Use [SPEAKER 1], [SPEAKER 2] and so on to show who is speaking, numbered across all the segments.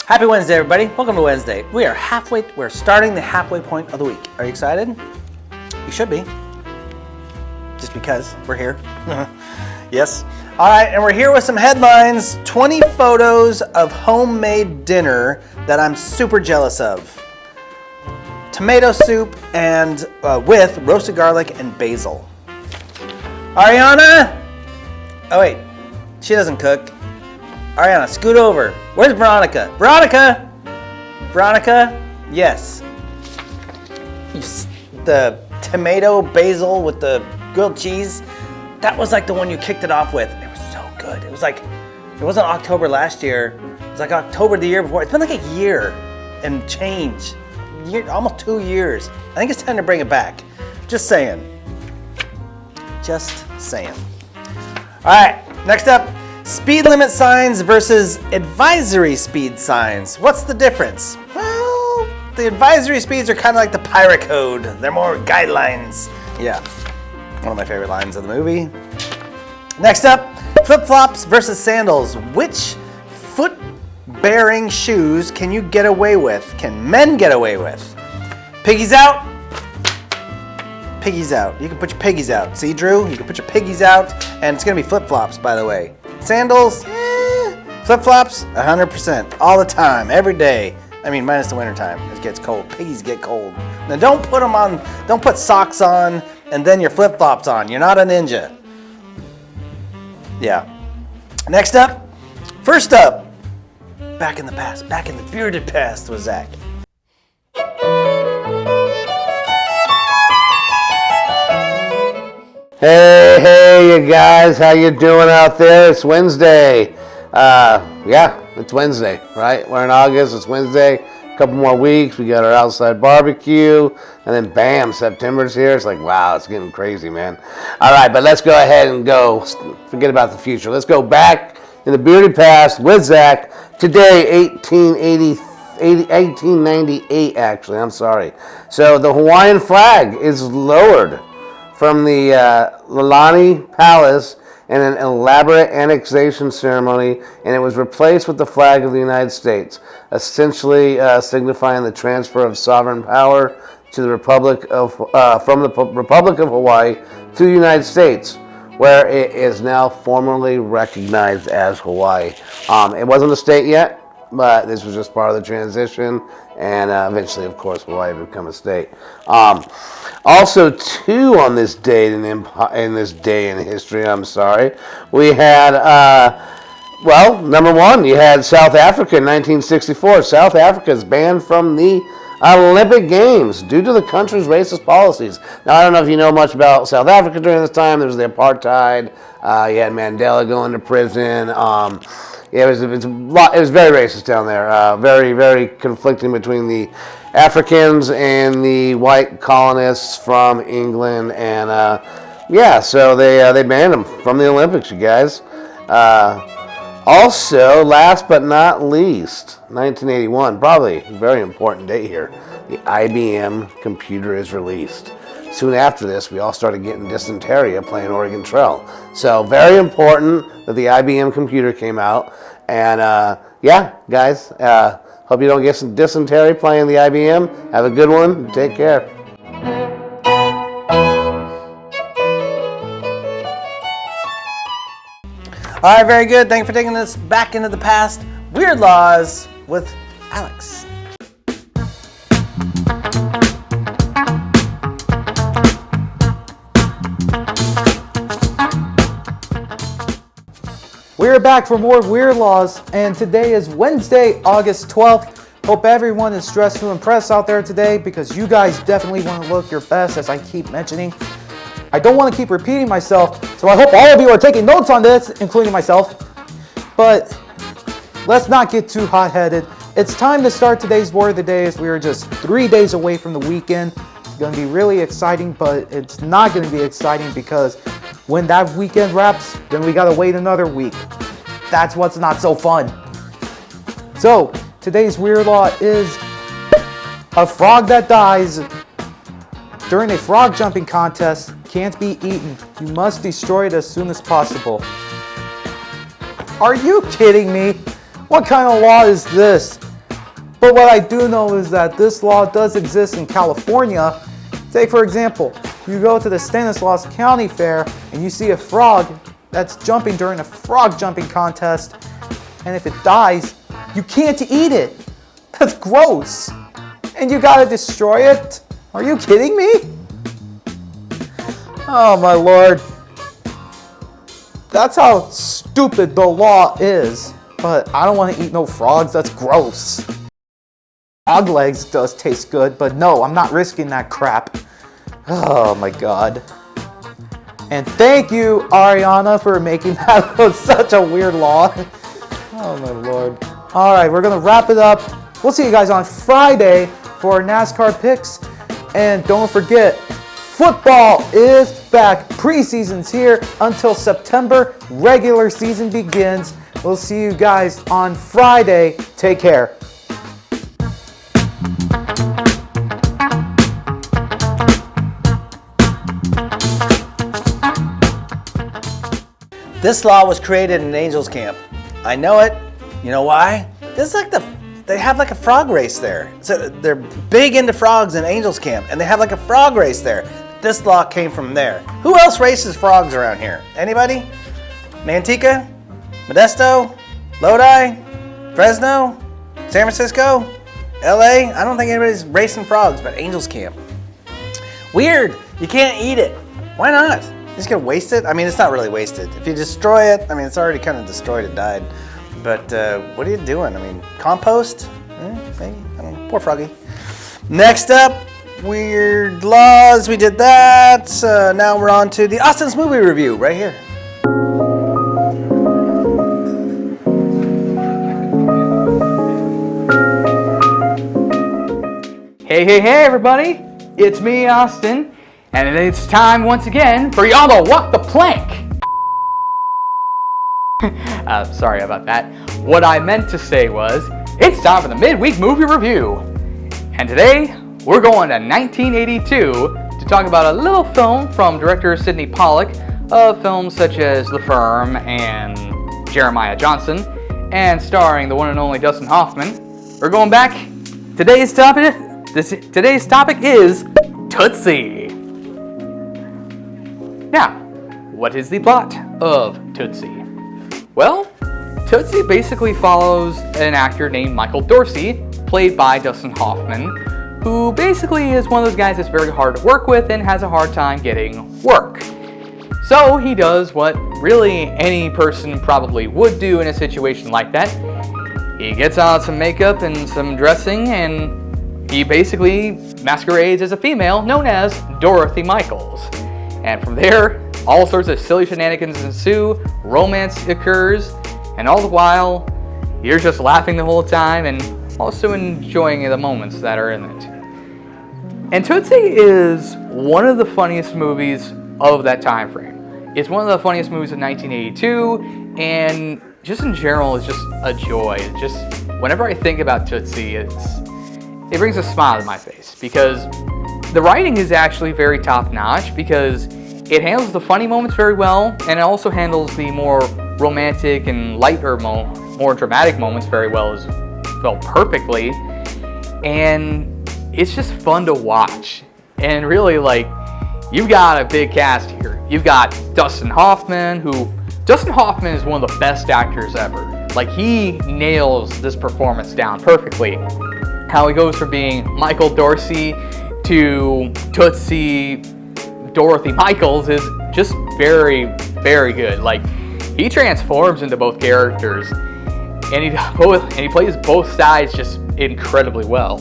[SPEAKER 1] Happy Wednesday, everybody. Welcome to Wednesday. We're starting the halfway point of the week. Are you excited? You should be. Just because we're here. Yes. All right, and we're here with some headlines. 20 photos of homemade dinner that I'm super jealous of. Tomato soup and with roasted garlic and basil. Ariana? Oh wait, she doesn't cook. Ariana, scoot over. Where's Veronica? Veronica? Veronica? Yes. The tomato basil with the grilled cheese. That was like the one you kicked it off with. It was so good. It was like, it wasn't October last year. It was like October the year before. It's been like a year and change. Almost 2 years. I think it's time to bring it back. Just saying. Just saying. All right, next up. Speed limit signs versus advisory speed signs. What's the difference? Well, the advisory speeds are kind of like the pirate code. They're more guidelines. Yeah, one of my favorite lines of the movie. Next up, flip-flops versus sandals. Which foot-bearing shoes can you get away with? Can men get away with? Piggies out. Piggies out. You can put your piggies out. See, Drew? You can put your piggies out, and it's going to be flip-flops, by the way. Sandals, flip-flops, 100%, all the time, every day. I mean, minus the winter time. It gets cold. Piggies get cold. Now, don't put them on. Don't put socks on and then your flip-flops on. You're not a ninja. Yeah. Next up, first up, back in the past, back in the bearded past was Zach.
[SPEAKER 2] Hey, you guys, how you doing out there? It's Wednesday. Yeah, it's Wednesday, right? We're in August, it's Wednesday. A couple more weeks, we got our outside barbecue, and then bam, September's here. It's like, wow, it's getting crazy, man. All right, but let's go ahead and go, forget about the future. Let's go back in the bearded past with Zach. Today, 1898, actually, I'm sorry. So the Hawaiian flag is lowered from the Lalani Palace in an elaborate annexation ceremony, and it was replaced with the flag of the United States, essentially signifying the transfer of sovereign power to the Republic of from the Republic of Hawaii to the United States, where it is now formally recognized as Hawaii. It wasn't a state yet, but this was just part of the transition, and eventually, of course, Hawaii would become a state. Also, too, on this date in this day in history, we had, well, number one, you had South Africa in 1964. South Africa is banned from the Olympic Games due to the country's racist policies. Now, I don't know if you know much about South Africa during this time. There was the apartheid. You had Mandela going to prison. It was very racist down there. Very, very conflicting between the Africans and the white colonists from England, and yeah, so they banned them from the Olympics, you guys. Also, last but not least, 1981, probably a very important date here. The IBM computer is released. Soon after this, we all started getting dysentery playing Oregon Trail. So very important that the IBM computer came out. And yeah, guys, hope you don't get some dysentery playing the IBM. Have a good one. Take care.
[SPEAKER 1] All right, very good. Thank you for taking us back into the past. Weird Laws with Alex.
[SPEAKER 3] We're back for more Weird Laws, and today is Wednesday, August 12th. Hope everyone is dressed to impress out there today, because you guys definitely want to look your best, as I keep mentioning. I don't want to keep repeating myself, so I hope all of you are taking notes on this, including myself. But let's not get too hot-headed. It's time to start today's Word of the Day, as we are just 3 days away from the weekend. It's going to be really exciting, but it's not going to be exciting because when that weekend wraps, then we gotta wait another week. That's what's not so fun. So, today's Weird Law is a frog that dies during a frog jumping contest can't be eaten. You must destroy it as soon as possible. Are you kidding me? What kind of law is this? But what I do know is that this law does exist in California. Take for example, you go to the Stanislaus County Fair and you see a frog that's jumping during a frog jumping contest, and if it dies, you can't eat it. That's gross. And you gotta destroy it? Are you kidding me? Oh my lord. That's how stupid the law is. But I don't want to eat no frogs, that's gross. Frog legs does taste good, but no, I'm not risking that crap. Oh my god. And thank you, Ariana, for making that such a weird law. Oh my lord. Alright, we're gonna wrap it up. We'll see you guys on Friday for our NASCAR picks. And don't forget, football is back. Preseason's here until September. Regular season begins. We'll see you guys on Friday. Take care.
[SPEAKER 1] This law was created in Angels Camp. I know it. You know why? This is like they have like a frog race there. So they're big into frogs in Angels Camp, and they have like a frog race there. This law came from there. Who else races frogs around here? Anybody? Manteca? Modesto? Lodi? Fresno? San Francisco? LA? I don't think anybody's racing frogs, but Angels Camp. Weird. You can't eat it. Why not? You're just gonna waste it? I mean, it's not really wasted. If you destroy it, I mean, it's already kind of destroyed, it died. But what are you doing? I mean, compost? Maybe? I don't know. Poor froggy. Next up, weird laws. We did that. Now we're on to the Austin's movie review right here.
[SPEAKER 4] Hey, everybody. It's me, Austin. And it's time once again for y'all to walk the plank. Sorry about that. What I meant to say was, it's time for the midweek movie review. And today, we're going to 1982 to talk about a little film from director Sidney Pollack of films such as The Firm and Jeremiah Johnson, and starring the one and only Dustin Hoffman. We're going back. Today's topic is Tootsie. Now, what is the plot of Tootsie? Well, Tootsie basically follows an actor named Michael Dorsey, played by Dustin Hoffman, who basically is one of those guys that's very hard to work with and has a hard time getting work. So he does what really any person probably would do in a situation like that. He gets on some makeup and some dressing, and he basically masquerades as a female known as Dorothy Michaels. And from there, all sorts of silly shenanigans ensue, romance occurs, and all the while, you're just laughing the whole time and also enjoying the moments that are in it. And Tootsie is one of the funniest movies of that time frame. It's one of the funniest movies of 1982, and just in general, it's just a joy. It's just, whenever I think about Tootsie, it brings a smile to my face, because the writing is actually very top-notch, because it handles the funny moments very well, and it also handles the more romantic and lighter, more dramatic moments very well perfectly. And it's just fun to watch. And really, like, you've got a big cast here. You've got Dustin Hoffman is one of the best actors ever. Like, he nails this performance down perfectly. How he goes from being Michael Dorsey to Tootsie Dorothy Michaels is just very, very good. Like, he transforms into both characters, and he plays both sides just incredibly well.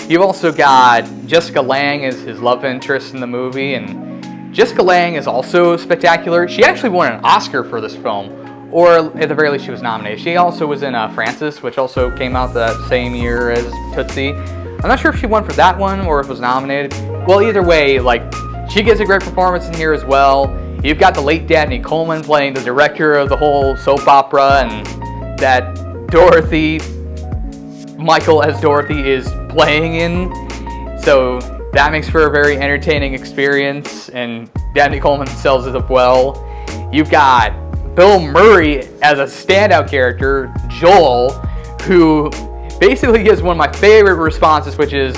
[SPEAKER 4] You've also got Jessica Lange as his love interest in the movie, and Jessica Lange is also spectacular. She actually won an Oscar for this film, or at the very least she was nominated. She also was in Frances, which also came out the same year as Tootsie. I'm not sure if she won for that one or if it was nominated. Well, either way, like, she gets a great performance in here as well. You've got the late Dabney Coleman playing the director of the whole soap opera, and that Dorothy, Michael as Dorothy, is playing in. So that makes for a very entertaining experience, and Dabney Coleman sells it up well. You've got Bill Murray as a standout character, Joel, who basically gives one of my favorite responses, which is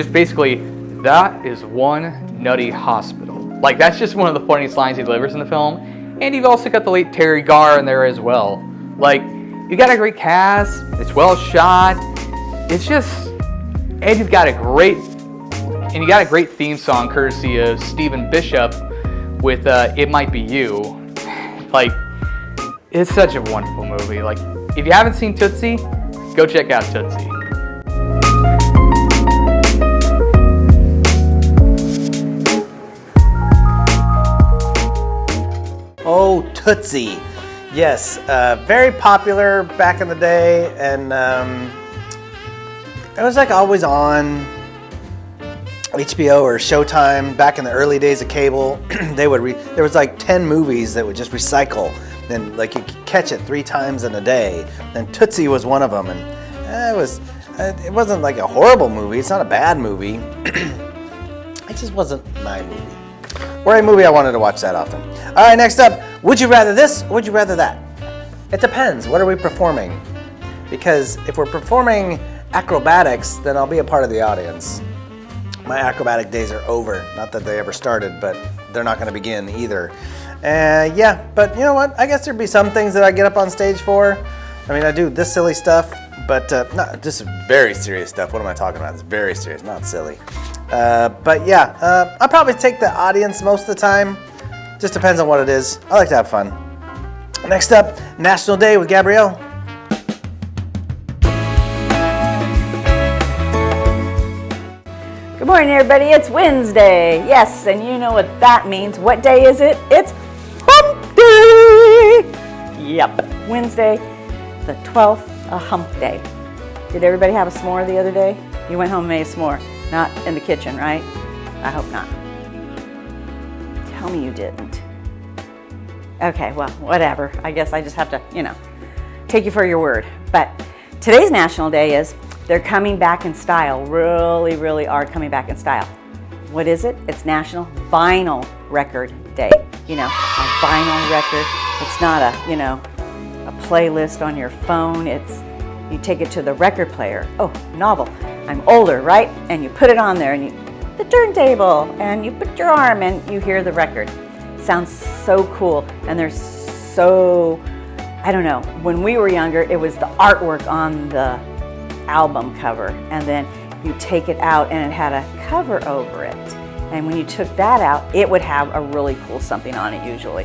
[SPEAKER 4] basically, that is one nutty hospital. Like, that's just one of the funniest lines he delivers in the film. And you've also got the late Terry Garr in there as well. Like, you got a great cast, it's well shot, it's just, and you got a great theme song courtesy of Stephen Bishop with It Might Be You. Like, it's such a wonderful movie. Like, if you haven't seen Tootsie, go check out Tootsie.
[SPEAKER 1] Oh, Tootsie. Yes, very popular back in the day, and it was like always on HBO or Showtime back in the early days of cable. There was like 10 movies that would just recycle, and like you could catch it 3 times in a day. And Tootsie was one of them, and it wasn't like a horrible movie. It's not a bad movie. It just wasn't my movie, or a movie I wanted to watch that often. All right, next up, would you rather this or would you rather that? It depends. What are we performing? Because if we're performing acrobatics, then I'll be a part of the audience. My acrobatic days are over. Not that they ever started, but they're not going to begin either. Yeah, but you know what? I guess there'd be some things that I get up on stage for. I mean, I do this silly stuff, but not just very serious stuff. What am I talking about? It's very serious, not silly. But yeah, I'll probably take the audience most of the time. Just depends on what it is. I like to have fun. Next up, National Day with Gabrielle.
[SPEAKER 5] Good morning, everybody. It's Wednesday. Yes, and you know what that means. What day is it? It's Hump Day. Yep, Wednesday, the 12th, a hump day. Did everybody have a s'more the other day? You went home and made a s'more. Not in the kitchen, right? I hope not. Tell me you didn't. Okay, well, whatever. I guess I just have to, take you for your word. But today's National Day is they're coming back in style. Really, really are coming back in style. What is it? It's National Vinyl Record Day. A vinyl record. It's not a playlist on your phone. It's you take it to the record player. Oh, novel. I'm older, right? And you put it on there and you the turntable and you put your arm and you hear the record. Sounds so cool, and they're so, I don't know, when we were younger it was the artwork on the album cover, and then you take it out and it had a cover over it, and when you took that out it would have a really cool something on it usually,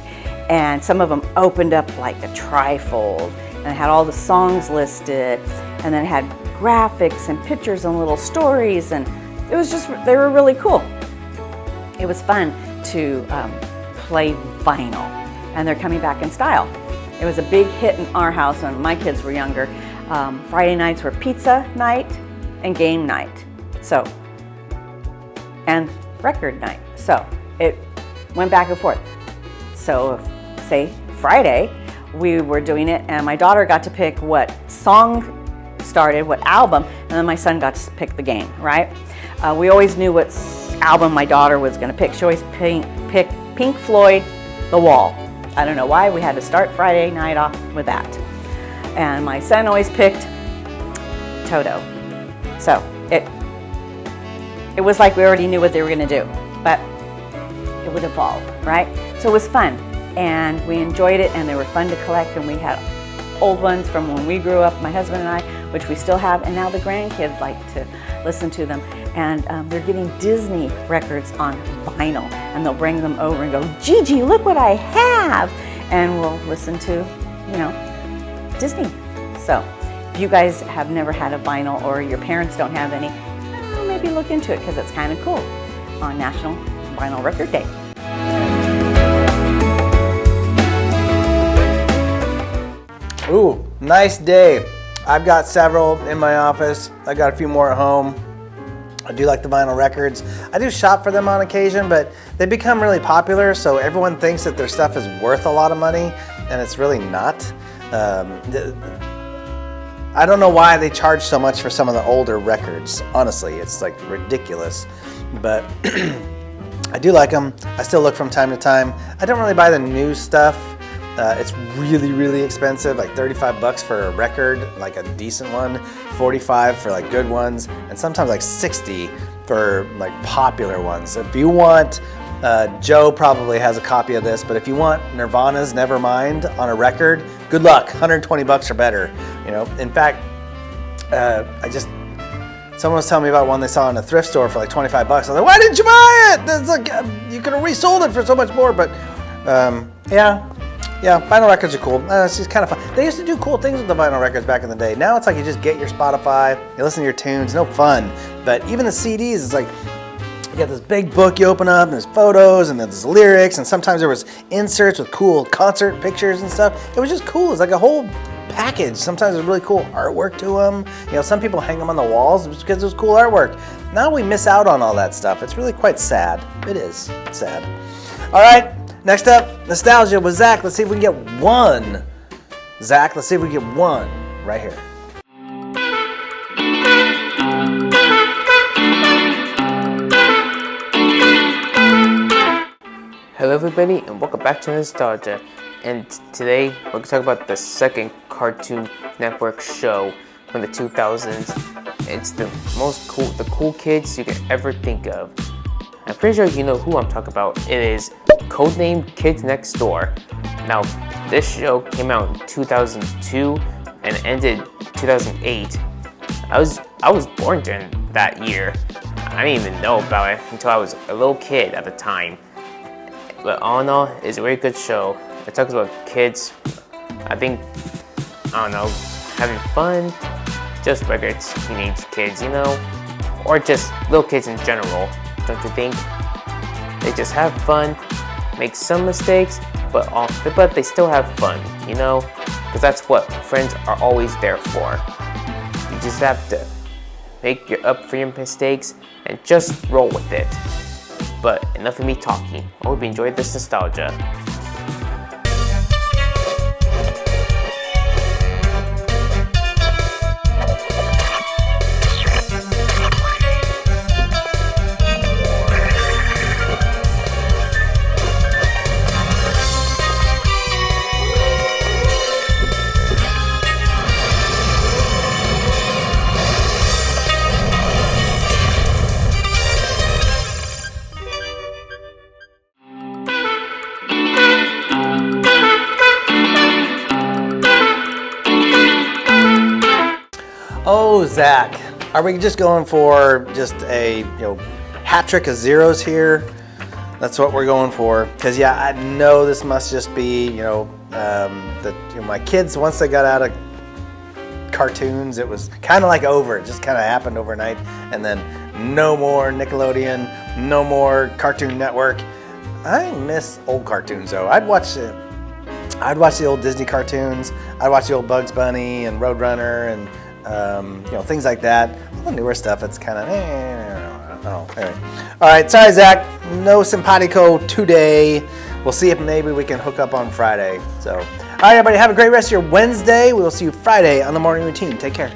[SPEAKER 5] and some of them opened up like a trifold and it had all the songs listed, and then it had graphics and pictures and little stories, and it was just, they were really cool. It was fun to play vinyl, and they're coming back in style. It was a big hit in our house when my kids were younger. Friday nights were pizza night and game night, and record night. So it went back and forth. So say Friday, we were doing it, and my daughter got to pick what song started, what album, and then my son got to pick the game, right? We always knew what album my daughter was going to pick. She always picked Pink Floyd, The Wall. I don't know why, we had to start Friday night off with that. And my son always picked Toto. So it was like we already knew what they were going to do, but it would evolve, right? So it was fun, and we enjoyed it, and they were fun to collect, and we had old ones from when we grew up, my husband and I, which we still have, and now the grandkids like to listen to them. And they're getting Disney records on vinyl, and they'll bring them over and go, Gigi, look what I have, and we'll listen to, Disney. So if you guys have never had a vinyl, or your parents don't have any, maybe look into it, because it's kind of cool on National Vinyl Record Day.
[SPEAKER 1] Ooh, nice day. I've got several in my office. I got a few more at home. I do like the vinyl records. I do shop for them on occasion, but they become really popular, so everyone thinks that their stuff is worth a lot of money, and it's really not. I don't know why they charge so much for some of the older records. Honestly, it's like ridiculous, but I do like them. I still look from time to time. I don't really buy the new stuff. It's really, really expensive, like 35 bucks for a record, like a decent one, 45 for like good ones, and sometimes like 60 for like popular ones. So if you want, Joe probably has a copy of this, but if you want Nirvana's Nevermind on a record, good luck, 120 bucks or better. You know, in fact, someone was telling me about one they saw in a thrift store for like 25 bucks. I was like, why didn't you buy it? That's like, you could have resold it for so much more, but yeah, vinyl records are cool. It's just kind of fun. They used to do cool things with the vinyl records back in the day. Now it's like you just get your Spotify, you listen to your tunes, no fun. But even the CDs, it's like you got this big book you open up, and there's photos, and there's lyrics, and sometimes there was inserts with cool concert pictures and stuff. It was just cool. It's like a whole package. Sometimes there's really cool artwork to them. You know, some people hang them on the walls because it was cool artwork. Now we miss out on all that stuff. It's really quite sad. It is sad. All right. Next up, nostalgia with Zach. Let's see if we can get one. Zach, let's see if we can get one right here.
[SPEAKER 6] Hello everybody and welcome back to Nostalgia. And today we're going to talk about the second Cartoon Network show from the 2000s. It's the cool kids you can ever think of. I'm pretty sure you know who I'm talking about. It is codenamed Kids Next Door. Now, this show came out in 2002 and ended 2008. I was born during that year. I didn't even know about it until I was a little kid at the time. But all in all, it's a very good show. It talks about kids, having fun, just regular teenage kids, you know, or just little kids in general. Don't you think? They just have fun, make some mistakes, but they still have fun, you know? Because that's what friends are always there for. You just have to make up for your mistakes and just roll with it. But enough of me talking. I hope you enjoyed this nostalgia.
[SPEAKER 1] Oh, Zach, are we just going for just a hat trick of zeros here? That's what we're going for. Because yeah, I know this must just be my kids, once they got out of cartoons, it was kind of like over. It just kind of happened overnight, and then no more Nickelodeon, no more Cartoon Network. I miss old cartoons though. I'd watch the old Disney cartoons. I'd watch the old Bugs Bunny and Roadrunner and things like that. All the newer stuff, it's kind of, anyway. All right, sorry, Zach. No simpatico today. We'll see if maybe we can hook up on Friday. So, all right, everybody, have a great rest of your Wednesday. We will see you Friday on the morning routine. Take care.